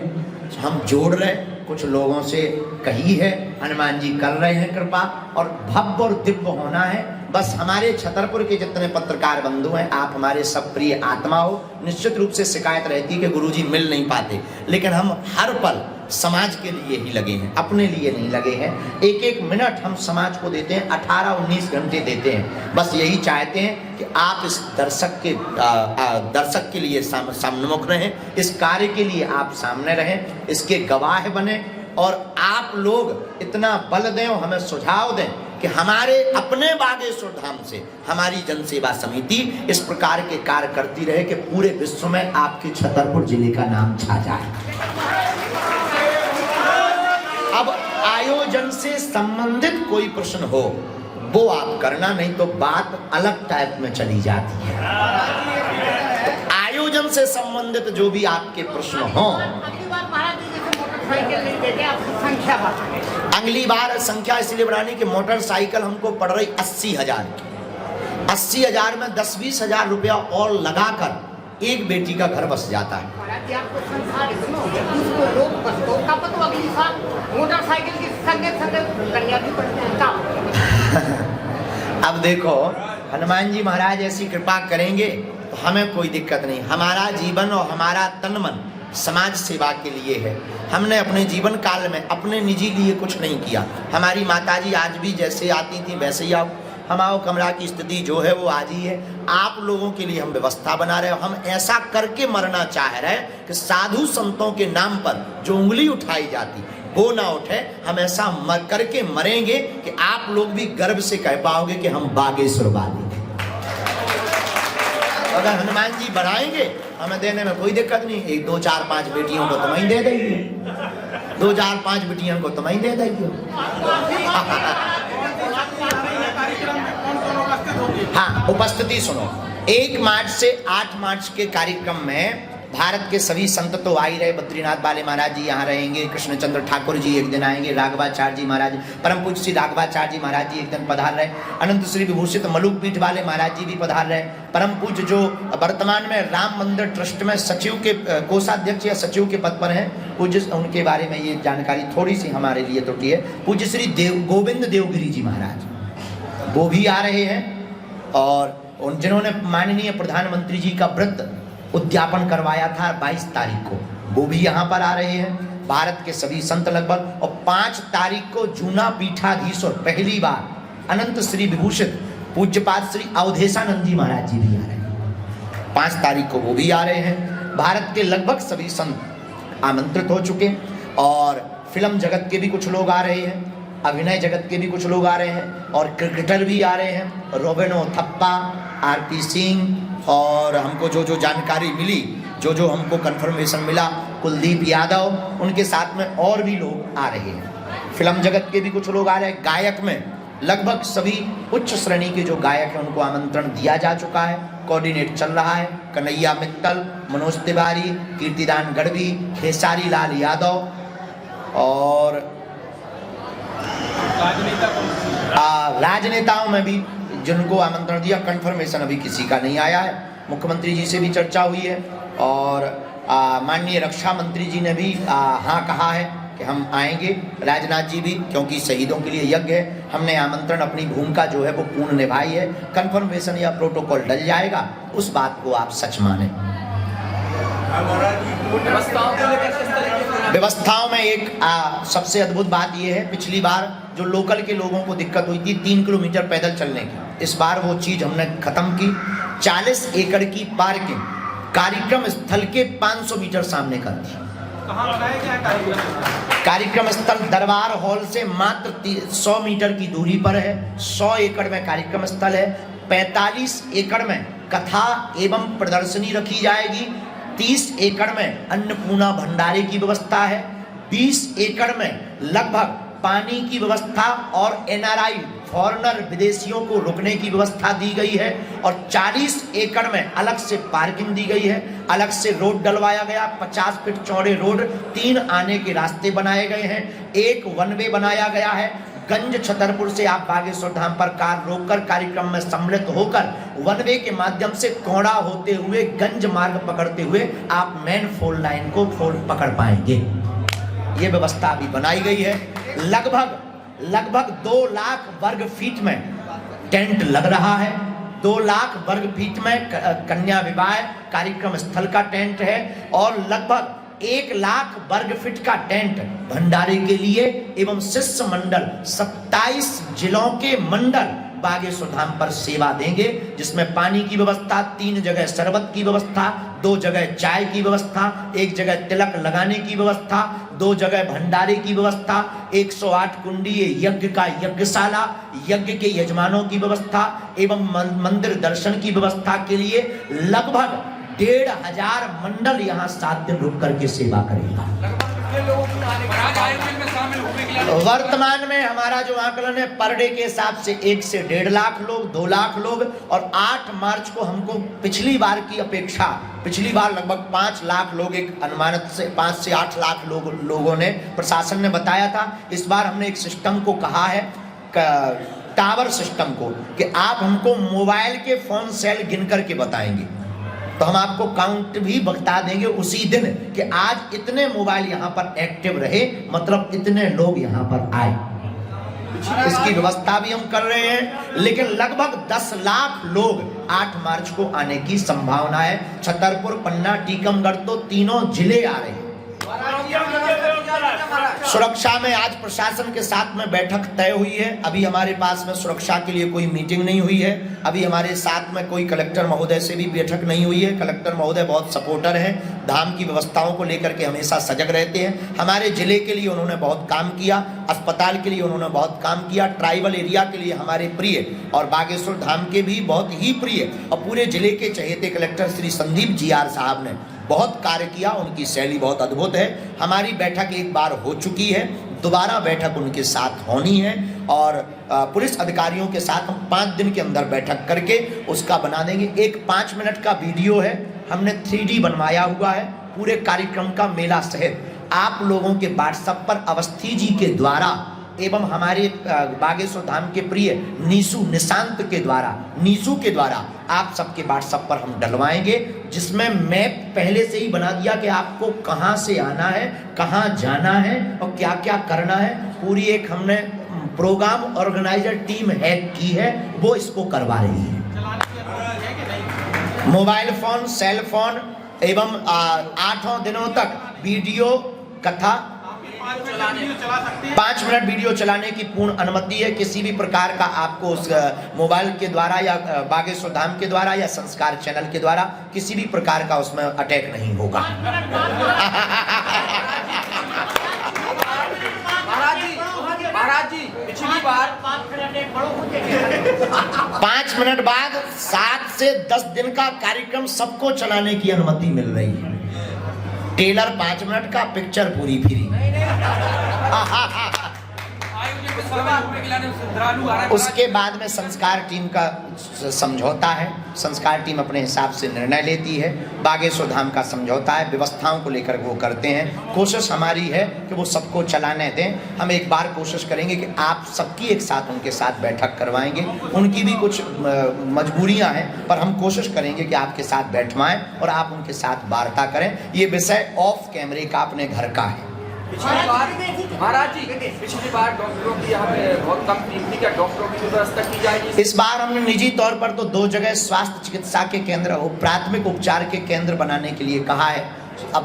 हम जोड़ रहे, कुछ लोगों से कही है, हनुमान जी कर रहे हैं कृपा, और भव्य और दिव्य होना है। बस हमारे छतरपुर के जितने पत्रकार बंधु हैं, आप हमारे सब प्रिय आत्मा हो। निश्चित रूप से शिकायत रहती है कि गुरुजी मिल नहीं पाते, लेकिन हम हर पल समाज के लिए ही लगे हैं, अपने लिए नहीं लगे हैं। एक एक मिनट हम समाज को देते हैं, 18-19 घंटे देते हैं। बस यही चाहते हैं कि आप इस दर्शक के लिए सम्मुख रहें, इस कार्य के लिए आप सामने रहें, इसके गवाह बने, और आप लोग इतना बल दें और हमें सुझाव दें कि हमारे अपने बागेश्वर धाम से हमारी जन सेवा समिति इस प्रकार के कार्य करती रहे कि पूरे विश्व में आपके छतरपुर जिले का नाम छा जाए। अब आयोजन से संबंधित कोई प्रश्न हो, वो आप करना, नहीं तो बात अलग टाइप में चली जाती है। तो आयोजन से संबंधित जो भी आपके प्रश्न हो, अगली बार संख्या इसलिए बढ़ानी कि मोटरसाइकिल हमको पड़ रही 80,000 की। 80,000 में 10-20 हजार रुपया और लगाकर एक बेटी का घर बस जाता है। अब देखो, हनुमान जी महाराज ऐसी कृपा करेंगे तो हमें कोई दिक्कत नहीं। हमारा जीवन और हमारा तन मन समाज सेवा के लिए है। हमने अपने जीवन काल में अपने निजी लिए कुछ नहीं किया। हमारी माताजी आज भी जैसे आती थी वैसे ही आओ। हमारा कमरा की स्थिति जो है वो आज ही है। आप लोगों के लिए हम व्यवस्था बना रहे हैं। हम ऐसा करके मरना चाह रहे हैं कि साधु संतों के नाम पर जो उंगली उठाई जाती वो ना उठे। हम ऐसा करके मरेंगे कि आप लोग भी गर्व से कह पाओगे कि हम बागेश्वर वाले। अगर हनुमान जी बढ़ाएंगे हमें देने में कोई दिक्कत नहीं। 1 2 4 5 बेटियों को तुम ही दे देंगे, 2 4 5 बेटियों को तुम ही दे देंगे। हाँ, उपस्थिति सुनो। 1 मार्च से 8 मार्च के कार्यक्रम में भारत के सभी संत तो आ ही रहे। बद्रीनाथ वाले महाराज जी यहाँ रहेंगे, कृष्णचंद्र ठाकुर जी एक दिन आएंगे, राघवाचार्य जी महाराज, परम पूज्य श्री राघवाचार्य जी महाराज जी एक दिन पधार रहे, अनंत श्री विभूषित मलुक पीठ वाले महाराज जी भी पधार रहे, परम पूज्य जो वर्तमान में राम मंदिर ट्रस्ट में सचिव के कोषाध्यक्ष या सचिव के पद पर हैं, पूज्य उनके बारे में ये जानकारी थोड़ी सी हमारे लिए त्रुटि है। पूज्य श्री गोविंद देवगिरी जी महाराज वो भी आ रहे हैं, और जिन्होंने माननीय प्रधानमंत्री जी का व्रत उद्यापन करवाया था 22 तारीख को, वो भी यहाँ पर आ रहे हैं। भारत के सभी संत लगभग, और 5 तारीख को जूना पीठाधीश्वर पहली बार अनंत श्री विभूषित पूज्यपाद श्री अवधेशानंद जी महाराज जी भी आ रहे हैं। 5 तारीख को वो भी आ रहे हैं। भारत के लगभग सभी संत आमंत्रित हो चुके, और फिल्म जगत के भी कुछ लोग आ रहे हैं, अभिनय जगत के भी कुछ लोग आ रहे हैं, और क्रिकेटर भी आ रहे हैं। रोबिनो थप्पा, आरपी सिंह, और हमको जो जो जानकारी मिली, जो जो हमको कंफर्मेशन मिला, कुलदीप यादव, उनके साथ में और भी लोग आ रहे हैं। फिल्म जगत के भी कुछ लोग आ रहे हैं। गायक में लगभग सभी उच्च श्रेणी के जो गायक हैं उनको आमंत्रण दिया जा चुका है, कोऑर्डिनेट चल रहा है। कन्हैया मित्तल, मनोज तिवारी, कीर्तिदान गढ़वी, खेसारी लाल यादव, और राजनेताओं में भी जिनको आमंत्रण दिया, कंफर्मेशन अभी किसी का नहीं आया है। मुख्यमंत्री जी से भी चर्चा हुई है, और माननीय रक्षा मंत्री जी ने भी हाँ कहा है कि हम आएंगे। राजनाथ जी भी, क्योंकि शहीदों के लिए यज्ञ है, हमने आमंत्रण अपनी भूमिका जो है वो पूर्ण निभाई है। कंफर्मेशन या प्रोटोकॉल डल जाएगा, उस बात को आप सच माने। व्यवस्थाओं में एक सबसे अद्भुत बात यह है, पिछली बार जो लोकल के लोगों को दिक्कत हुई थी 3 किलोमीटर पैदल चलने की, इस बार वो चीज हमने खत्म की। 40 एकड़ की पार्किंग कार्यक्रम स्थल के 500 मीटर सामने कर दी। कार्यक्रम स्थल दरबार हॉल से मात्र 100 मीटर की दूरी पर है। 100 एकड़ में कार्यक्रम स्थल है। 45 एकड़ में कथा एवं प्रदर्शनी रखी जाएगी। 30 एकड़ में अन्नपूर्णा भंडारे की व्यवस्था है। 20 एकड़ में लगभग पानी की व्यवस्था और एनआरआई फॉरेनर विदेशियों को रुकने की व्यवस्था दी गई है, और 40 एकड़ में अलग से पार्किंग दी गई है। अलग से रोड डलवाया गया, 50 फीट चौड़े रोड, 3 आने के रास्ते बनाए गए हैं, 1 वन वे बनाया गया है। गंज छतरपुर से आप बागेश्वर धाम पर कार रोककर कार्यक्रम में सम्मिलित होकर वन वे के माध्यम से कोड़ा होते हुए गंज मार्ग पकड़ते हुए आप मेन फोर लाइन को पकड़ पाएंगे। ये व्यवस्था अभी बनाई गई है। लगभग 2 लाख वर्ग फीट में टेंट लग रहा है। 2 लाख वर्ग फीट में कन्या विवाह कार्यक्रम स्थल का टेंट है, और लगभग 1 लाख वर्ग फीट का टेंट भंडारे के लिए एवं शिष्य मंडल 27 जिलों के मंडल बागेश्वर धाम पर सेवा देंगे, जिसमें पानी की व्यवस्था, 3 जगह शरबत की व्यवस्था, 2 जगह चाय की व्यवस्था, 1 जगह तिलक लगाने की व्यवस्था, 2 जगह भंडारे की व्यवस्था, 108 कुंडीय यज्ञ का यज्ञशाला, यज्ञ के यजमानों की व्यवस्था एवं मंदिर दर्शन की व्यवस्था के लिए लगभग 1500 मंडल यहाँ 7 दिन रुक करके सेवा करेगा। लोगों की आयोजन में शामिल होने के लिए? वर्तमान में हमारा जो आकलन है पर डे के हिसाब से 1 से 1.5 लाख लोग, 2 लाख लोग, और 8 मार्च को हमको पिछली बार की अपेक्षा, पिछली बार लगभग 5 लाख लोग, एक अनुमानित से 5 से 8 लाख लोगों ने, प्रशासन ने बताया था। इस बार हमने एक सिस्टम को कहा है, टावर सिस्टम को, कि आप हमको मोबाइल के फोन सेल गिन करके बताएंगे तो हम आपको काउंट भी बता देंगे उसी दिन कि आज इतने मोबाइल यहाँ पर एक्टिव रहे, मतलब इतने लोग यहाँ पर आए। इसकी व्यवस्था भी हम कर रहे हैं, लेकिन लगभग 10 लाख लोग 8 मार्च को आने की संभावना है। छतरपुर, पन्ना, टीकमगढ़ तो तीनों जिले आ रहे हैं। सुरक्षा में आज प्रशासन के साथ में बैठक तय हुई है। अभी हमारे पास में सुरक्षा के लिए कोई मीटिंग नहीं हुई है। अभी हमारे साथ में कोई कलेक्टर महोदय से भी बैठक नहीं हुई है। कलेक्टर महोदय बहुत सपोर्टर हैं, धाम की व्यवस्थाओं को लेकर के हमेशा सजग रहते हैं। हमारे जिले के लिए उन्होंने बहुत काम किया, अस्पताल के लिए उन्होंने बहुत काम किया, ट्राइबल एरिया के लिए हमारे प्रिय और बागेश्वर धाम के भी बहुत ही प्रिय और पूरे जिले के चहेते कलेक्टर श्री संदीप GR साहब ने बहुत कार्य किया। उनकी शैली बहुत अद्भुत है। हमारी बैठक एक बार हो चुकी है, दोबारा बैठक उनके साथ होनी है और पुलिस अधिकारियों के साथ हम 5 दिन के अंदर बैठक करके उसका बना देंगे। एक 5 मिनट का वीडियो है, हमने 3D बनवाया हुआ है पूरे कार्यक्रम का, मेला सहित। आप लोगों के व्हाट्सएप पर अवस्थी जी के द्वारा एवं हमारे बागेश्वर धाम के प्रिय नीसू निशांत के द्वारा, नीसू के द्वारा आप सबके व्हाट्सएप पर हम डलवाएंगे, जिसमें मैप पहले से ही बना दिया कि आपको कहां से आना है, कहां जाना है और क्या क्या करना है। पूरी एक हमने प्रोग्राम ऑर्गेनाइजर टीम हैक की है, वो इसको करवा रही है। मोबाइल फोन, सेल फोन एवं 8 दिनों तक वीडियो कथा 5 मिनट वीडियो चलाने की पूर्ण अनुमति है। किसी भी प्रकार का आपको उस मोबाइल के द्वारा या बागेश्वर धाम के द्वारा या संस्कार चैनल के द्वारा किसी भी प्रकार का उसमें अटैक नहीं होगा। महाराज जी पिछली बार 5 मिनट बाद 7 से 10 दिन का कार्यक्रम सबको चलाने की अनुमति मिल रही है। टेलर 5 मिनट का, पिक्चर पूरी फ्री। उसके बाद में संस्कार टीम का समझौता है। संस्कार टीम अपने हिसाब से निर्णय लेती है। बागेश्वर धाम का समझौता है, व्यवस्थाओं को लेकर वो करते हैं। कोशिश हमारी है कि वो सबको चलाने दें। हम एक बार कोशिश करेंगे कि आप सबकी एक साथ उनके साथ बैठक करवाएंगे। उनकी भी कुछ मजबूरियां हैं, पर हम कोशिश करेंगे कि आपके साथ बैठवाएं और आप उनके साथ वार्ता करें। ये विषय ऑफ कैमरे का अपने घर का है। महाराज जी पिछली बार डॉक्टरों की यहाँ पे बहुत कम टीम थी, क्या डॉक्टरों की व्यवस्था की जाएगी? इस बार हमने निजी तौर पर तो 2 जगह स्वास्थ्य चिकित्सा के केंद्र और प्राथमिक उपचार के केंद्र बनाने के लिए कहा है। अब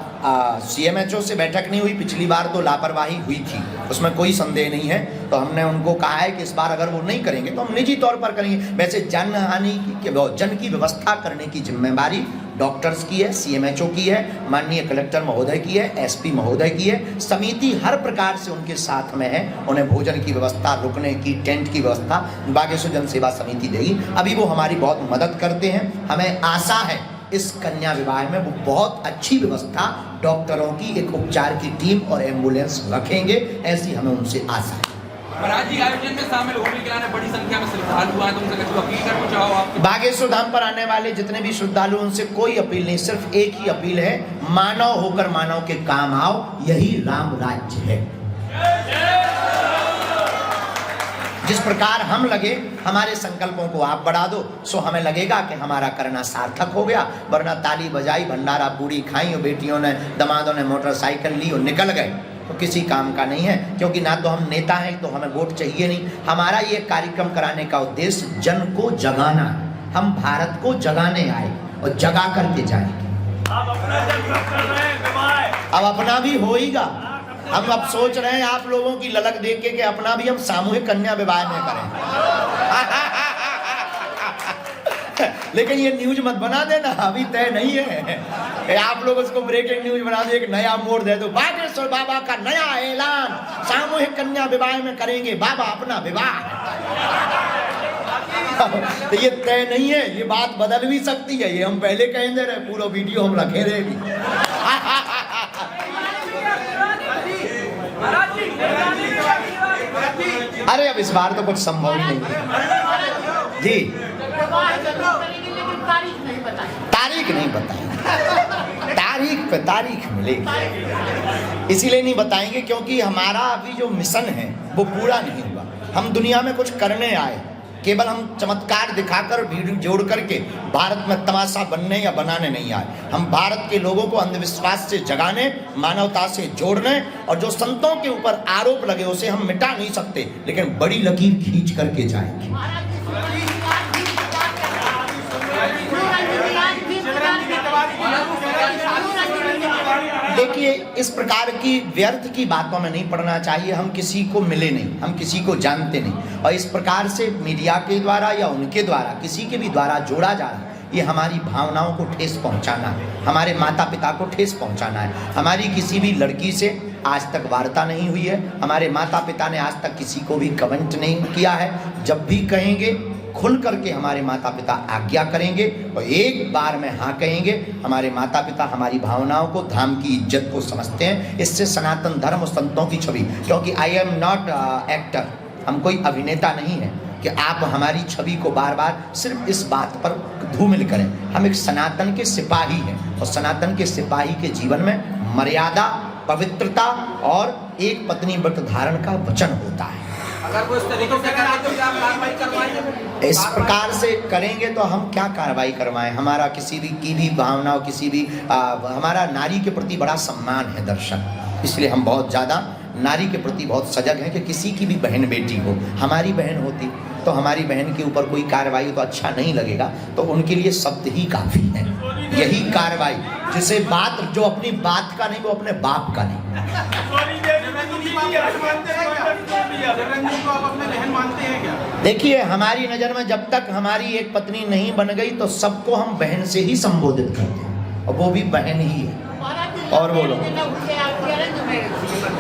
CMHO से बैठक नहीं हुई, पिछली बार तो लापरवाही हुई थी, उसमें कोई संदेह नहीं है। तो हमने उनको कहा है कि इस बार अगर वो नहीं करेंगे तो हम निजी तौर पर करेंगे। वैसे जन की व्यवस्था करने की जिम्मेदारी डॉक्टर्स की है, CMHO की है, माननीय कलेक्टर महोदय की है, SP महोदय की है। समिति हर प्रकार से उनके साथ में है। उन्हें भोजन की व्यवस्था, रुकने की, टेंट की व्यवस्था बागेश्वर जन सेवा समिति देगी। अभी वो हमारी बहुत मदद करते हैं। हमें आशा है इस कन्या विवाह में वो बहुत अच्छी व्यवस्था, डॉक्टरों की एक उपचार की टीम और एम्बुलेंस रखेंगे, ऐसी हमें उनसे आशा है। महाराज जी आयोजन में शामिल होने के लिए बड़ी संख्या में श्रद्धालु आए, तुमसे कुछ अपील करना चाहो आप? बागेश्वर धाम पर आने वाले जितने भी श्रद्धालु, उनसे कोई अपील नहीं, सिर्फ एक ही अपील है, मानव होकर मानव के काम आओ, यही राम राज्य है। जिस प्रकार हम लगे, हमारे संकल्पों को आप बढ़ा दो, सो हमें लगेगा कि हमारा करना सार्थक हो गया। वरना ताली बजाई, भंडारा पूरी खाई और बेटियों ने, दमादों ने मोटरसाइकिल ली और निकल गए तो किसी काम का नहीं है। क्योंकि ना तो हम नेता हैं तो हमें वोट चाहिए नहीं। हमारा ये कार्यक्रम कराने का उद्देश्य जन को जगाना है। हम भारत को जगाने आए और जगा करके जाएंगे। अब अपना भी होएगा। हम अब सोच रहे हैं आप लोगों की ललक देख के कि अपना भी हम सामूहिक कन्या विवाह में करें। लेकिन ये न्यूज मत बना देना, अभी तय नहीं है। आप लोग उसको ब्रेकिंग न्यूज बना दो, एक नया मोड़ दे दो, बागेश्वर बाबा का नया ऐलान, सामूहिक कन्या विवाह में करेंगे बाबा अपना विवाह। तो ये तय नहीं है, ये बात बदल भी सकती है। ये हम पहले कह दे रहे, पूरा वीडियो हम रखे रहेगी। अरे अब इस बार तो कुछ संभव ही नहीं जी। तारीख नहीं बताएंगे, तारीख मिलेगी। इसीलिए नहीं बताएंगे क्योंकि हमारा अभी जो मिशन है वो पूरा नहीं हुआ। हम दुनिया में कुछ करने आए, केवल हम चमत्कार दिखाकर भीड़ जोड़ करके भारत में तमाशा बनने या बनाने नहीं आए। हम भारत के लोगों को अंधविश्वास से जगाने, मानवता से जोड़ने, और जो संतों के ऊपर आरोप लगे उसे हम मिटा नहीं सकते, लेकिन बड़ी लकीर खींच करके जाएंगे। देखिए, इस प्रकार की व्यर्थ की बातों में नहीं पड़ना चाहिए। हम किसी को मिले नहीं, हम किसी को जानते नहीं, और इस प्रकार से मीडिया के द्वारा या उनके द्वारा, किसी के भी द्वारा जोड़ा जा रहा है, ये हमारी भावनाओं को ठेस पहुंचाना है, हमारे माता पिता को ठेस पहुंचाना है। हमारी किसी भी लड़की से आज तक वार्ता नहीं हुई है, हमारे माता पिता ने आज तक किसी को भी कमेंट नहीं किया है। जब भी कहेंगे खुल करके हमारे माता पिता आज्ञा करेंगे, और एक बार में हाँ कहेंगे। हमारे माता पिता हमारी भावनाओं को, धाम की इज्जत को समझते हैं। इससे सनातन धर्म और संतों की छवि, क्योंकि आई एम नॉट एक्टर, हम कोई अभिनेता नहीं है कि आप हमारी छवि को बार बार सिर्फ इस बात पर धूमिल करें। हम एक सनातन के सिपाही हैं, और सनातन के सिपाही के जीवन में मर्यादा, पवित्रता और एक पत्नी व्रत धारण का वचन होता है। अगर वो इस तरीके से करें तो क्या कार्रवाई करवाएंगे? इस प्रकार से करेंगे तो हम क्या कार्रवाई करवाएं? हमारा किसी भी की भी भावना, किसी भी हमारा नारी के प्रति बड़ा सम्मान है दर्शक, इसलिए हम बहुत ज़्यादा नारी के प्रति बहुत सजग हैं कि किसी की भी बहन बेटी हो, हमारी बहन होती तो हमारी बहन के ऊपर कोई कार्रवाई तो अच्छा नहीं लगेगा, तो उनके लिए शब्द ही काफ़ी है। यही कार्रवाई, जिसे बात, जो अपनी बात का नहीं वो अपने बाप का नहीं। देखिए, हमारी नज़र में जब तक हमारी एक पत्नी नहीं बन गई तो सबको हम बहन से ही संबोधित करते हैं, और वो भी बहन ही है। और बोलो,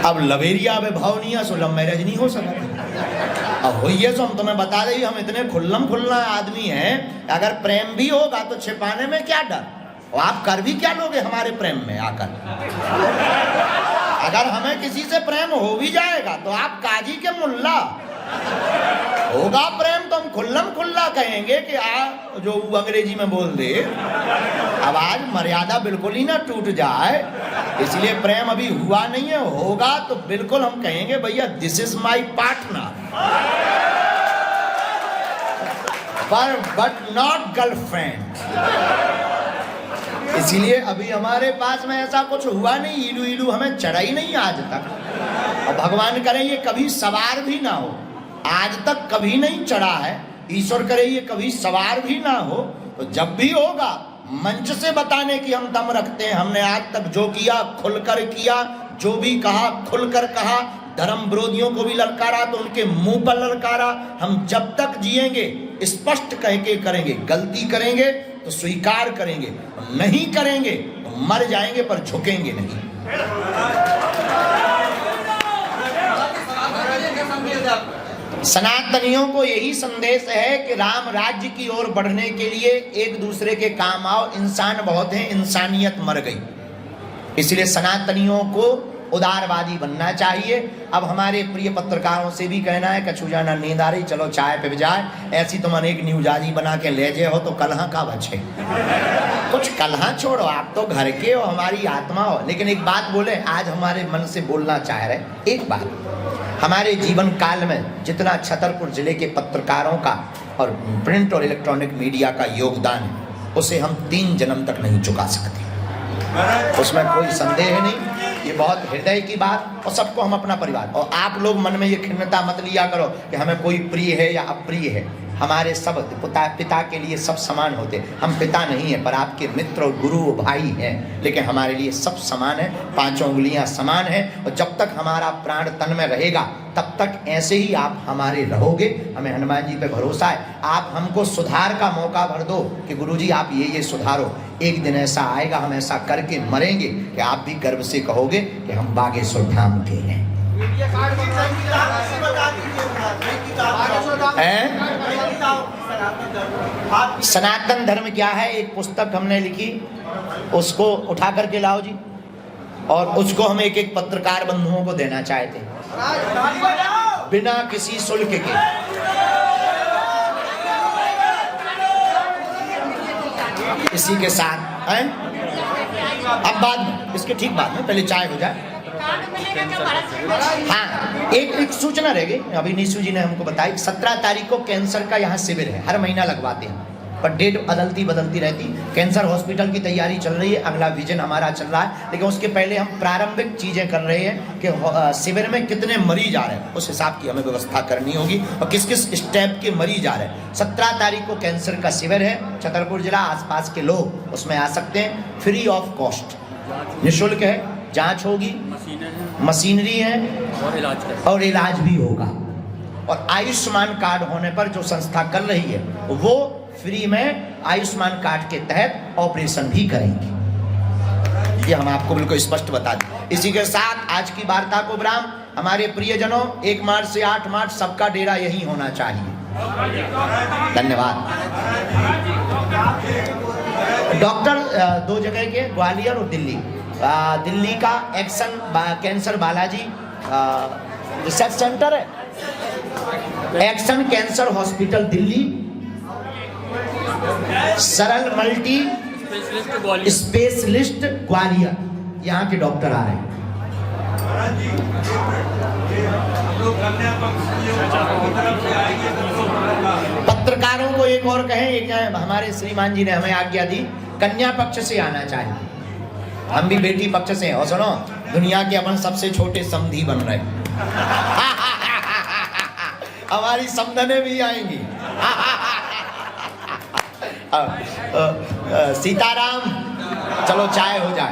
अब लवेरिया में भाव नहीं है, सो लव मैरिज नहीं हो सकता। अब होइए सो हम तुम्हें बता दें, हम इतने खुल्ला आदमी हैं, अगर प्रेम भी होगा तो छिपाने में क्या डर, और आप कर भी क्या लोगे हमारे प्रेम में आकर। अगर हमें किसी से प्रेम हो भी जाएगा तो आप काजी के मुल्ला, होगा प्रेम तो हम खुल्ला कहेंगे कि जो अंग्रेजी में बोल दे। अब आज मर्यादा बिल्कुल ही ना टूट जाए, इसलिए प्रेम अभी हुआ नहीं है। होगा तो बिल्कुल हम कहेंगे भैया this is my partner, but not girlfriend. इसीलिए अभी हमारे पास में ऐसा कुछ हुआ नहीं, इलू हमें चढ़ा ही नहीं आज तक, और भगवान करे ये कभी सवार भी ना हो। आज तक कभी नहीं चढ़ा है, ईश्वर करे ये कभी सवार भी ना हो। तो जब भी होगा मंच से बताने की हम दम रखते हैं। हमने आज तक जो किया खुलकर किया, जो भी कहा खुलकर कहा। धर्म विरोधियों को भी ललकारा तो उनके मुंह पर ललकारा। हम जब तक जिएंगे स्पष्ट कह के करेंगे। गलती करेंगे तो स्वीकार करेंगे, नहीं करेंगे तो मर जाएंगे पर झुकेंगे नहीं। सनातनियों को यही संदेश है कि राम राज्य की ओर बढ़ने के लिए एक दूसरे के काम आओ। इंसान बहुत हैं, इंसानियत मर गई। इसलिए सनातनियों को उदारवादी बनना चाहिए। अब हमारे प्रिय पत्रकारों से भी कहना है कछु जाना नींद आ रही, चलो चाय पे जाए। ऐसी तुम अनेक न्यूजाजी बना के ले जाए हो तो कलहा का बचे। कुछ कलहा छोड़ो, आप तो घर के हो, हमारी आत्मा हो। लेकिन एक बात बोले, आज हमारे मन से बोलना चाह रहे एक बात, हमारे जीवन काल में जितना छतरपुर जिले के पत्रकारों का और प्रिंट और इलेक्ट्रॉनिक मीडिया का योगदान है, उसे हम 3 जन्म तक नहीं चुका सकते, उसमें कोई संदेह नहीं। ये बहुत हृदय की बात, और सबको हम अपना परिवार। और आप लोग मन में ये खिन्नता मत लिया करो कि हमें कोई प्रिय है या अप्रिय है। हमारे सब पिता के लिए सब समान होते। हम पिता नहीं है पर आपके मित्र और गुरु भाई हैं, लेकिन हमारे लिए सब समान है, 5 उंगलियां समान हैं। और जब तक हमारा प्राण तन में रहेगा तब तक ऐसे ही आप हमारे रहोगे। हमें हनुमान जी पे भरोसा है। आप हमको सुधार का मौका भर दो कि गुरुजी आप ये सुधारो। एक दिन ऐसा आएगा, हम ऐसा करके मरेंगे कि आप भी गर्व से कहोगे कि हम बागेश्वर धाम के हैं। सनातन धर्म क्या है? एक पुस्तक हमने लिखी, उसको उठा करके लाओ जी। और उसको हम एक एक पत्रकार बंधुओं को देना चाहते हैं बिना किसी शुल्क के। इसी के साथ हैं अब बाद में इसके ठीक बाद में, पहले चाय हो जाए। हाँ, एक सूचना रह गई, अभी नीशू जी ने हमको बताई, 17 तारीख को कैंसर का यहाँ शिविर है, हर महीना लगवाते हैं पर डेट बदलती रहती। कैंसर हॉस्पिटल की तैयारी चल रही है, अगला विजन हमारा चल रहा है, लेकिन उसके पहले हम प्रारंभिक चीजें कर रहे हैं कि शिविर में कितने मरीज आ रहे हैं, उस हिसाब की हमें व्यवस्था करनी होगी और किस किस स्टेप के मरीज आ रहे हैं। 17 तारीख को कैंसर का शिविर है, छतरपुर जिला आसपास के लोग उसमें आ सकते हैं, फ्री ऑफ कॉस्ट, निःशुल्क है, जांच होगी, मशीनरी है और इलाज भी होगा। और आयुष्मान कार्ड होने पर जो संस्था कर रही है वो फ्री में आयुष्मान कार्ड के तहत ऑपरेशन भी करेंगे, ये हम आपको बिल्कुल स्पष्ट बता दें। इसी के साथ आज की वार्ता को विराम। हमारे प्रियजनों, 1 मार्च से 8 मार्च सबका डेरा यही होना चाहिए। धन्यवाद। डॉक्टर 2 जगह के, ग्वालियर और दिल्ली। दिल्ली का action cancer Balaji research centre है, एक्शन कैंसर हॉस्पिटल दिल्ली, सरल मल्टी स्पेशलिस्ट ग्वालियर, यहाँ के डॉक्टर आ रहे हैं। पत्रकारों को एक और कहें, एक हमारे श्रीमान जी ने हमें आज्ञा दी, कन्या पक्ष से आना चाहिए, हम भी बेटी पक्ष से हैं। और सुनो, दुनिया के अपन सबसे छोटे समधी बन रहे हमारी समधने भी आएंगी। सीताराम, चलो चाय हो जाए।